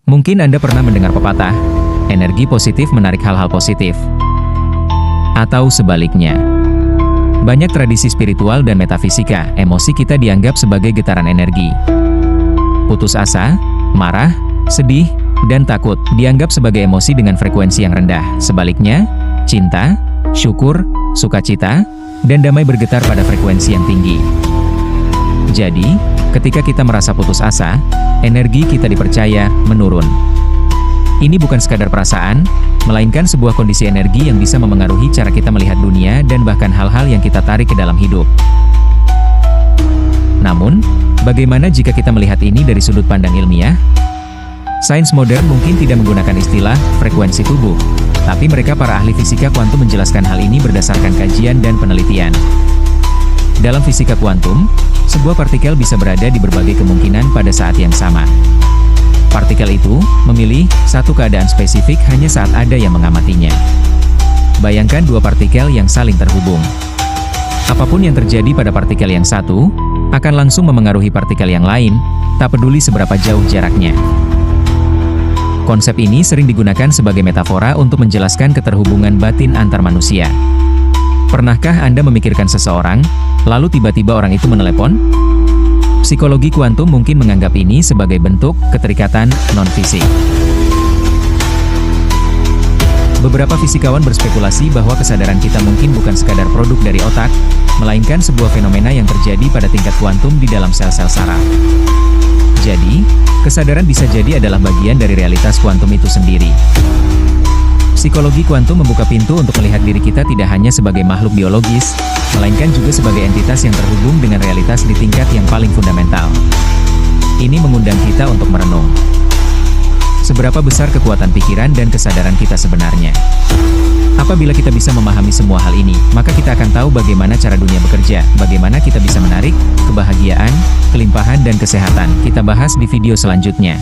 Mungkin Anda pernah mendengar pepatah, energi positif menarik hal-hal positif. Atau sebaliknya. Banyak tradisi spiritual dan metafisika, emosi kita dianggap sebagai getaran energi. Putus asa, marah, sedih, dan takut dianggap sebagai emosi dengan frekuensi yang rendah. Sebaliknya, cinta, syukur, sukacita, dan damai bergetar pada frekuensi yang tinggi. Jadi, ketika kita merasa putus asa, energi kita dipercaya menurun. Ini bukan sekadar perasaan, melainkan sebuah kondisi energi yang bisa memengaruhi cara kita melihat dunia dan bahkan hal-hal yang kita tarik ke dalam hidup. Namun, bagaimana jika kita melihat ini dari sudut pandang ilmiah? Sains modern mungkin tidak menggunakan istilah frekuensi tubuh, tapi mereka para ahli fisika kuantum menjelaskan hal ini berdasarkan kajian dan penelitian. Dalam fisika kuantum, sebuah partikel bisa berada di berbagai kemungkinan pada saat yang sama. Partikel itu memilih satu keadaan spesifik hanya saat ada yang mengamatinya. Bayangkan dua partikel yang saling terhubung. Apapun yang terjadi pada partikel yang satu, akan langsung memengaruhi partikel yang lain, tak peduli seberapa jauh jaraknya. Konsep ini sering digunakan sebagai metafora untuk menjelaskan keterhubungan batin antar manusia. Pernahkah Anda memikirkan seseorang, lalu tiba-tiba orang itu menelepon? Psikologi kuantum mungkin menganggap ini sebagai bentuk keterikatan non-fisik. Beberapa fisikawan berspekulasi bahwa kesadaran kita mungkin bukan sekadar produk dari otak, melainkan sebuah fenomena yang terjadi pada tingkat kuantum di dalam sel-sel saraf. Jadi, kesadaran bisa jadi adalah bagian dari realitas kuantum itu sendiri. Psikologi kuantum membuka pintu untuk melihat diri kita tidak hanya sebagai makhluk biologis, melainkan juga sebagai entitas yang terhubung dengan realitas di tingkat yang paling fundamental. Ini mengundang kita untuk merenung. Seberapa besar kekuatan pikiran dan kesadaran kita sebenarnya? Apabila kita bisa memahami semua hal ini, maka kita akan tahu bagaimana cara dunia bekerja, bagaimana kita bisa menarik kebahagiaan, kelimpahan dan kesehatan. Kita bahas di video selanjutnya.